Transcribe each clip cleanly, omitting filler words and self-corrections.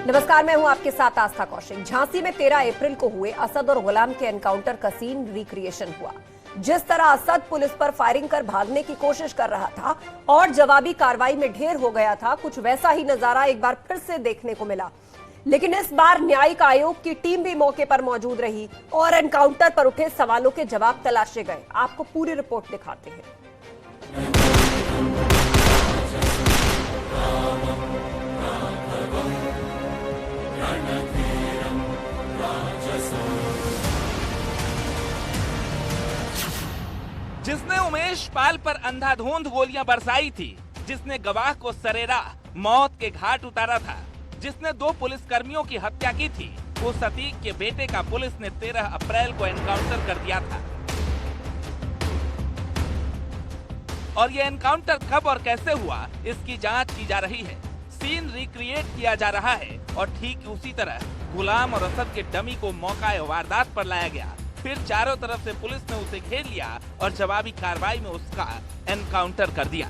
नमस्कार, मैं हूं आपके साथ आस्था कौशिक। झांसी में 13 अप्रैल को हुए असद और गुलाम के एनकाउंटर का सीन रिक्रिएशन हुआ। जिस तरह असद पुलिस पर फायरिंग कर भागने की कोशिश कर रहा था और जवाबी कार्रवाई में ढेर हो गया था, कुछ वैसा ही नजारा एक बार फिर से देखने को मिला। लेकिन इस बार न्यायिक आयोग की टीम भी मौके पर मौजूद रही और एनकाउंटर पर उठे सवालों के जवाब तलाशे गए। आपको पूरी रिपोर्ट दिखाते हैं। जिसने उमेश पाल पर अंधाधुंध गोलियां बरसाई थी, जिसने गवाह को सरेरा मौत के घाट उतारा था, जिसने 2 पुलिसकर्मियों की हत्या की थी, उस अतीक के बेटे का पुलिस ने 13 अप्रैल को एनकाउंटर कर दिया था। और ये एनकाउंटर कब और कैसे हुआ, इसकी जांच की जा रही है। सीन रिक्रिएट किया जा रहा है और ठीक उसी तरह गुलाम और असद के डमी को मौका वारदात पर लाया गया। फिर चारों तरफ से पुलिस ने उसे घेर लिया और जवाबी कार्रवाई में उसका एनकाउंटर कर दिया।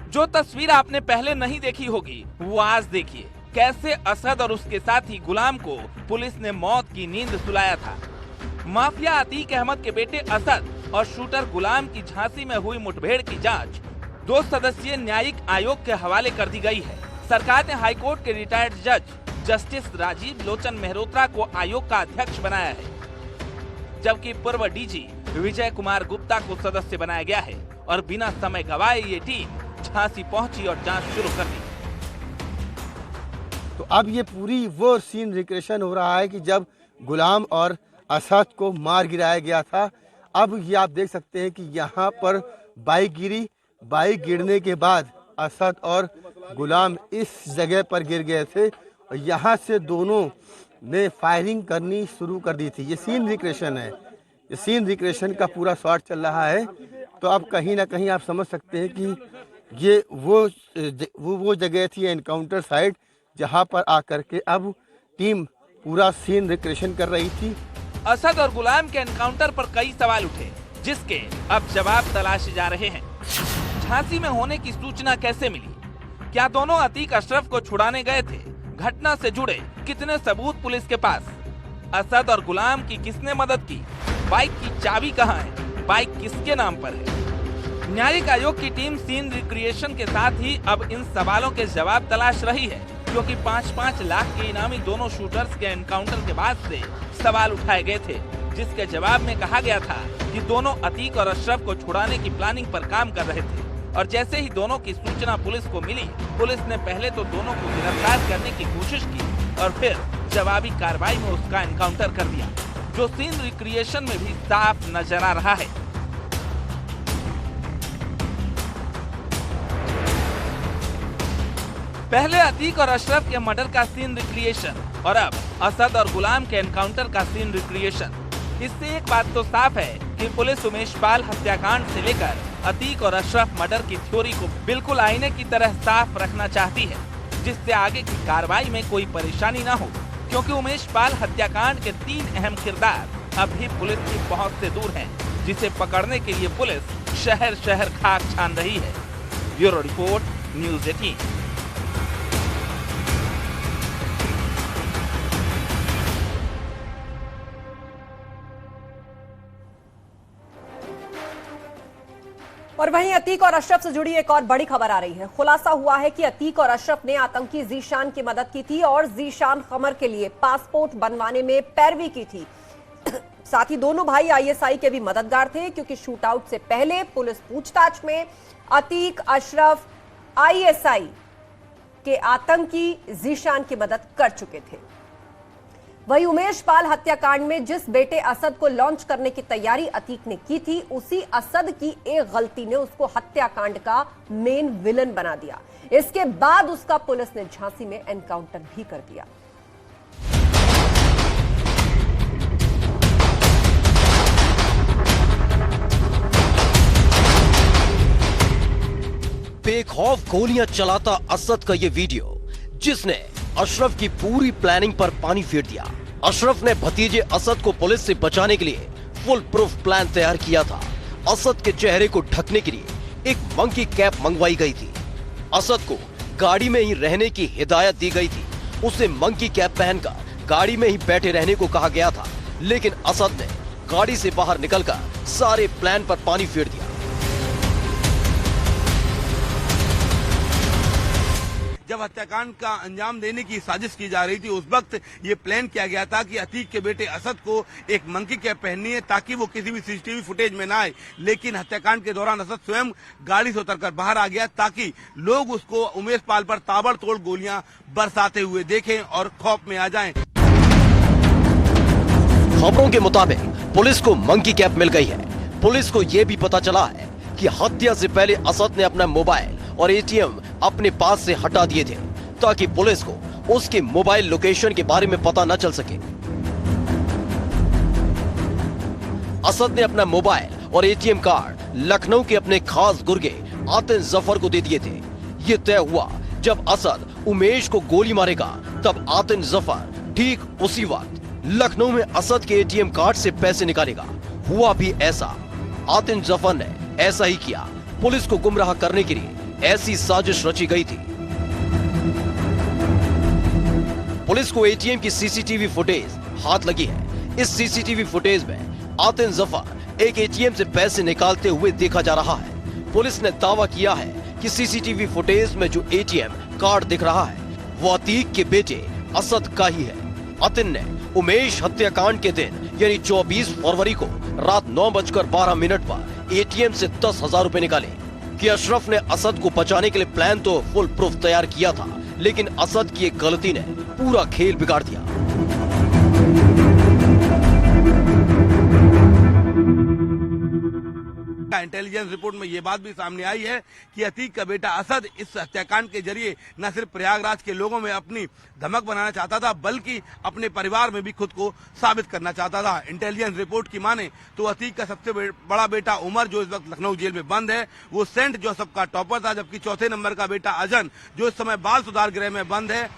जो तस्वीर आपने पहले नहीं देखी होगी, वो आज देखिए। कैसे असद और उसके साथी गुलाम को पुलिस ने मौत की नींद सुलाया था। माफिया अतीक अहमद के बेटे असद और शूटर गुलाम की झांसी में हुई मुठभेड़ की जांच 2 सदस्यीय न्यायिक आयोग के हवाले कर दी गई है। सरकार ने हाईकोर्ट के रिटायर्ड जज जस्टिस राजीव लोचन मेहरोत्रा को आयोग का अध्यक्ष बनाया है, जबकि पूर्व डीजी विजय कुमार गुप्ता को सदस्य बनाया गया है। और बिना समय गवाए ये टीम झांसी पहुंची और जांच शुरू कर दी। तो अब ये पूरी वो सीन रिक्रिएशन हो रहा है कि जब गुलाम और असद को मार गिराया गया था। अब ये आप देख सकते हैं कि यहाँ पर बाइक गिरी। बाइक गिरने के बाद असद और गुलाम इस जगह पर गिर गए थे और यहाँ से दोनों ने फायरिंग करनी शुरू कर दी थी। ये सीन रिक्रिएशन है। ये सीन रिक्रिएशन का पूरा शॉट चल रहा है। तो अब कहीं ना कहीं आप समझ सकते हैं कि ये वो जगह थी, एनकाउंटर साइट, जहाँ पर आकर के अब टीम पूरा सीन रिक्रिएशन कर रही थी। असद और गुलाम के एनकाउंटर पर कई सवाल उठे, जिसके अब जवाब तलाशे जा रहे हैं। झांसी में होने की सूचना कैसे मिली? क्या दोनों अतीक अशरफ को छुड़ाने गए थे? घटना से जुड़े कितने सबूत पुलिस के पास? असद और गुलाम की किसने मदद की? बाइक की चाबी कहाँ है? बाइक किसके नाम पर है? न्यायिक आयोग की टीम सीन रिक्रिएशन के साथ ही अब इन सवालों के जवाब तलाश रही है, क्योंकि 5-5 लाख के इनामी दोनों शूटर्स के एनकाउंटर के बाद से सवाल उठाए गए थे, जिसके जवाब में कहा गया था कि दोनों अतीक और अशरफ को छुड़ाने की प्लानिंग पर काम कर रहे थे। और जैसे ही दोनों की सूचना पुलिस को मिली, पुलिस ने पहले तो दोनों को गिरफ्तार करने की कोशिश की और फिर जवाबी कार्रवाई में उसका एनकाउंटर कर दिया, जो सीन रिक्रिएशन में भी साफ नजर आ रहा है। पहले अतीक और अशरफ के मर्डर का सीन रिक्रिएशन और अब असद और गुलाम के एनकाउंटर का सीन रिक्रिएशन। इससे एक बात तो साफ है कि पुलिस उमेश पाल हत्याकांड से लेकर अतीक और अशरफ मर्डर की थ्योरी को बिल्कुल आईने की तरह साफ रखना चाहती है, जिससे आगे की कार्रवाई में कोई परेशानी न हो, क्योंकि उमेश पाल हत्याकांड के 3 अहम किरदार अभी पुलिस की पहुंच से दूर हैं, जिसे पकड़ने के लिए पुलिस शहर शहर खाक छान रही है। Bureau report, news 18। और वहीं अतीक और अशरफ से जुड़ी एक और बड़ी खबर आ रही है। खुलासा हुआ है कि अतीक और अशरफ ने आतंकी जीशान की मदद की थी और जीशान कमर के लिए पासपोर्ट बनवाने में पैरवी की थी। साथ ही दोनों भाई आईएसआई के भी मददगार थे, क्योंकि शूटआउट से पहले पुलिस पूछताछ में अतीक अशरफ आईएसआई के आतंकी जीशान की मदद कर चुके थे। वहीं उमेश पाल हत्याकांड में जिस बेटे असद को लॉन्च करने की तैयारी अतीक ने की थी, उसी असद की एक गलती ने उसको हत्याकांड का मेन विलन बना दिया। इसके बाद उसका पुलिस ने झांसी में एनकाउंटर भी कर दिया। बेखौफ गोलियां चलाता असद का ये वीडियो, जिसने अशरफ की पूरी प्लानिंग पर पानी फेर दिया। अशरफ ने भतीजे असद को पुलिस से बचाने के लिए फुल प्रूफ प्लान तैयार किया था असद के चेहरे को ढकने के लिए एक मंकी कैप मंगवाई गई थी। असद को गाड़ी में ही रहने की हिदायत दी गई थी। उसे मंकी कैप पहनकर गाड़ी में ही बैठे रहने को कहा गया था, लेकिन असद ने गाड़ी से बाहर निकलकर सारे प्लान पर पानी फेर दिया। जब हत्याकांड का अंजाम देने की साजिश की जा रही थी, उस वक्त ये प्लान किया गया था कि अतीक के बेटे असद को एक मंकी कैप पहननी है ताकि वो किसी भी सीसीटीवी फुटेज में ना आए। लेकिन हत्याकांड के दौरान असद स्वयं गाड़ी से उतरकर बाहर आ गया ताकि लोग उसको उमेश पाल पर ताबड़तोड़ गोलियां बरसाते हुए देखें और खौफ में आ जाएं। खबरों के मुताबिक पुलिस को मंकी कैप मिल गई है। पुलिस को यह भी पता चला है कि हत्या से पहले असद ने अपना मोबाइल और एटीएम अपने पास से हटा दिए थे ताकि पुलिस को उसके मोबाइल लोकेशन के बारे में पता न चल सके। असद ने अपना मोबाइल और एटीएम कार्ड लखनऊ के अपने खास गुर्गे आतिन जफर को दे दिए थे। ये तय हुआ जब असद उमेश को गोली मारेगा, तब आतिन जफर ठीक उसी वक्त लखनऊ में असद के एटीएम कार्ड से पैसे निकालेगा। हुआ भी ऐसा। आतिन जफर ने ऐसा ही किया। पुलिस को गुमराह करने के लिए ऐसी साजिश रची गई थी। पुलिस को एटीएम की सीसीटीवी फुटेज हाथ लगी है। इस सीसीटीवी फुटेज में आतिन जफर एक एटीएम से पैसे निकालते हुए देखा जा रहा है। पुलिस ने दावा किया है कि सीसीटीवी फुटेज में जो एटीएम कार्ड दिख रहा है वो अतीक के बेटे असद का ही है। आतिन ने उमेश हत्याकांड के दिन यानी 24 फरवरी को रात 9:12 पर एटीएम से 10,000 रुपए निकाले। कि अशरफ ने असद को बचाने के लिए प्लान तो फुल प्रूफ तैयार किया था, लेकिन असद की एक गलती ने पूरा खेल बिगाड़ दिया। इंटेलिजेंस रिपोर्ट में ये बात भी सामने आई है कि अतीक का बेटा असद इस हत्याकांड के जरिए न सिर्फ प्रयागराज के लोगों में अपनी धमक बनाना चाहता था, बल्कि अपने परिवार में भी खुद को साबित करना चाहता था। इंटेलिजेंस रिपोर्ट की माने तो अतीक का सबसे बड़ा बेटा उमर, जो इस वक्त लखनऊ जेल में बंद है, वो सेंट जोसेफ का टॉपर था, जबकि चौथे नंबर का बेटा अजन, जो इस समय बाल सुधार गृह में बंद है,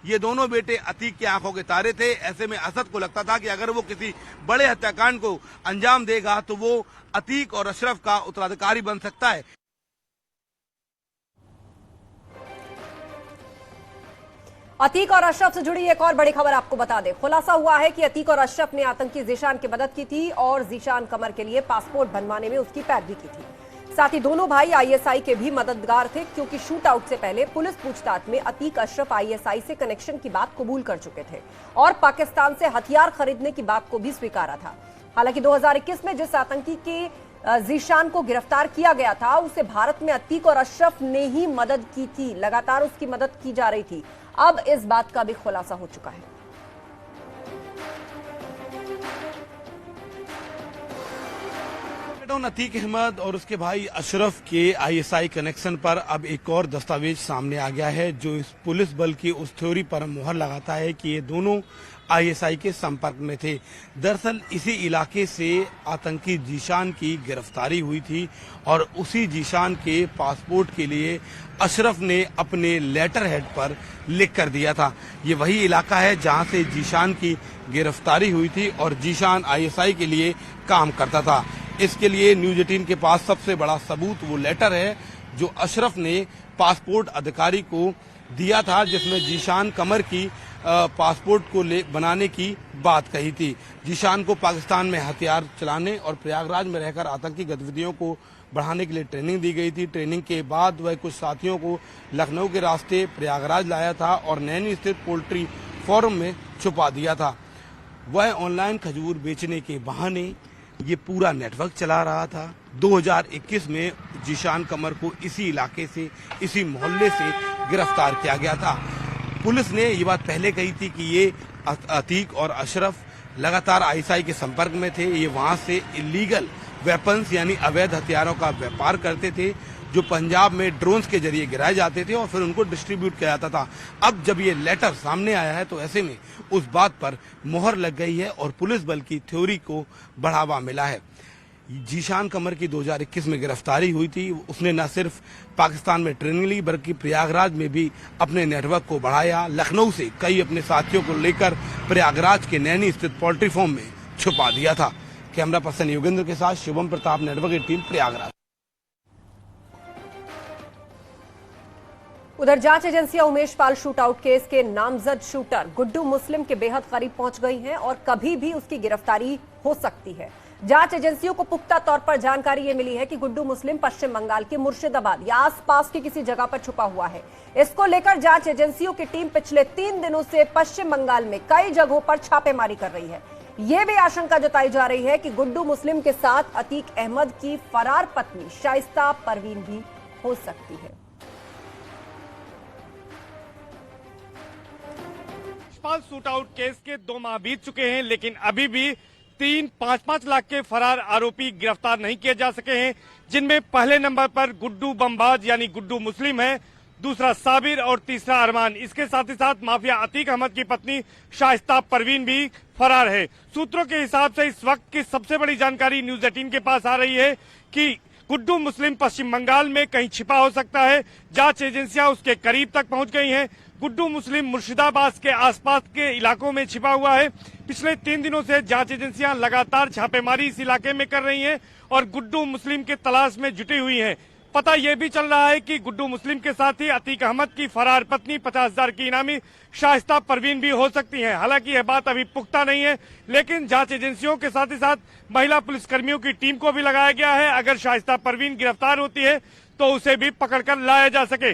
ये दोनों बेटे अतीक की आंखों के तारे थे। ऐसे में असद को लगता था कि अगर वो किसी बड़े हत्याकांड को अंजाम देगा तो वो अतीक और अशरफ का उत्तराधिकारी बन सकता है। अतीक और अशरफ से जुड़ी एक और बड़ी खबर आपको बता दें। खुलासा हुआ है कि अतीक और अशरफ ने आतंकी जीशान की मदद की थी और जीशान कमर के लिए पासपोर्ट बनवाने में उसकी पैरवी की थी। साथ ही दोनों भाई आईएसआई के भी मददगार थे, क्योंकि शूट आउट से पहले पुलिस पूछताछ में अतीक अशरफ आईएसआई से कनेक्शन की बात कबूल कर चुके थे और पाकिस्तान से हथियार खरीदने की बात को भी स्वीकारा था। हालांकि 2021 में जिस आतंकी के जीशान को गिरफ्तार किया गया था, उसे भारत में अतीक और अशरफ ने ही मदद की थी। लगातार उसकी मदद की जा रही थी। अब इस बात का भी खुलासा हो चुका है। अतीक अहमद और उसके भाई अशरफ के आईएसआई कनेक्शन पर अब एक और दस्तावेज सामने आ गया है, जो इस पुलिस बल की उस थ्योरी पर मुहर लगाता है कि ये दोनों आईएसआई के संपर्क में थे। दरअसल इसी इलाके से आतंकी जीशान की गिरफ्तारी हुई थी और उसी जीशान के पासपोर्ट के लिए अशरफ ने अपने लेटर हेड पर लिख कर दिया था। ये वही इलाका है जहां से जीशान की गिरफ्तारी हुई थी और जीशान आईएसआई के लिए काम करता था। इसके लिए न्यूज 18 के पास सबसे बड़ा सबूत वो लेटर है जो अशरफ ने पासपोर्ट अधिकारी को दिया था, जिसमें जीशान कमर की पासपोर्ट को बनाने की बात कही थी। जीशान को पाकिस्तान में हथियार चलाने और प्रयागराज में रहकर आतंकी गतिविधियों को बढ़ाने के लिए ट्रेनिंग दी गई थी। ट्रेनिंग के बाद वह कुछ साथियों को लखनऊ के रास्ते प्रयागराज लाया था और नैनी स्थित पोल्ट्री फार्म में छुपा दिया था। वह ऑनलाइन खजूर बेचने के बहाने ये पूरा नेटवर्क चला रहा था। 2021 में जीशान कमर को इसी इलाके से, इसी मोहल्ले से गिरफ्तार किया गया था। पुलिस ने ये बात पहले कही थी कि ये अतीक और अशरफ लगातार आईएसआई के संपर्क में थे। ये वहां से इलीगल वेपन्स यानी अवैध हथियारों का व्यापार करते थे, जो पंजाब में ड्रोन्स के जरिए गिराए जाते थे और फिर उनको डिस्ट्रीब्यूट किया जाता था। अब जब ये लेटर सामने आया है तो ऐसे में उस बात पर मोहर लग गई है और पुलिस बल की थ्योरी को बढ़ावा मिला है। जीशान कमर की 2021 में गिरफ्तारी हुई थी। उसने न सिर्फ पाकिस्तान में ट्रेनिंग ली बल्कि प्रयागराज में भी अपने नेटवर्क को बढ़ाया। लखनऊ से कई अपने साथियों को लेकर प्रयागराज के नैनी स्थित पोल्ट्री फार्म में छुपा दिया था। कैमरा पर्सन योगेंद्र के साथ शुभम प्रताप, नेटवर्क की टीम, प्रयागराज। उधर जांच एजेंसियां उमेश पाल शूटआउट केस के नामजद शूटर गुड्डू मुस्लिम के बेहद करीब पहुंच गई हैं और कभी भी उसकी गिरफ्तारी हो सकती है। जांच एजेंसियों को पुख्ता तौर पर जानकारी ये मिली है कि गुड्डू मुस्लिम पश्चिम बंगाल के मुर्शिदाबाद या आसपास की किसी जगह पर छुपा हुआ है। इसको लेकर जांच एजेंसियों की टीम पिछले 3 दिनों से पश्चिम बंगाल में कई जगहों पर छापेमारी कर रही है। ये भी आशंका जताई जा रही है कि गुड्डू मुस्लिम के साथ अतीक अहमद की फरार पत्नी शाइस्ता परवीन भी हो सकती है। यशपाल शूटआउट केस के 2 माह बीत चुके हैं, लेकिन अभी भी 3-5 लाख के फरार आरोपी गिरफ्तार नहीं किए जा सके हैं, जिनमें पहले नंबर पर गुड्डू बमबाज यानी गुड्डू मुस्लिम है, दूसरा साबिर और तीसरा अरमान। इसके साथ ही साथ माफिया अतीक अहमद की पत्नी शाइस्ता परवीन भी फरार है। सूत्रों के हिसाब से इस वक्त की सबसे बड़ी जानकारी न्यूज 18 के पास आ रही है कि गुड्डू मुस्लिम पश्चिम बंगाल में कहीं छिपा हो सकता है। जांच एजेंसियां उसके करीब तक पहुंच गई हैं। गुड्डू मुस्लिम मुर्शिदाबाद के आसपास के इलाकों में छिपा हुआ है। पिछले 3 दिनों से जांच एजेंसियां लगातार छापेमारी इस इलाके में कर रही हैं और गुड्डू मुस्लिम की तलाश में जुटी हुई हैं। पता यह भी चल रहा है कि गुड्डू मुस्लिम के साथ ही अतीक अहमद की फरार पत्नी 50,000 की इनामी शाइस्ता परवीन भी हो सकती हैं। हालांकि यह बात अभी पुख्ता नहीं है, लेकिन जांच एजेंसियों के साथ ही साथ महिला पुलिसकर्मियों की टीम को भी लगाया गया है। अगर शाइस्ता परवीन गिरफ्तार होती है तो उसे भी पकड़कर लाया जा सके।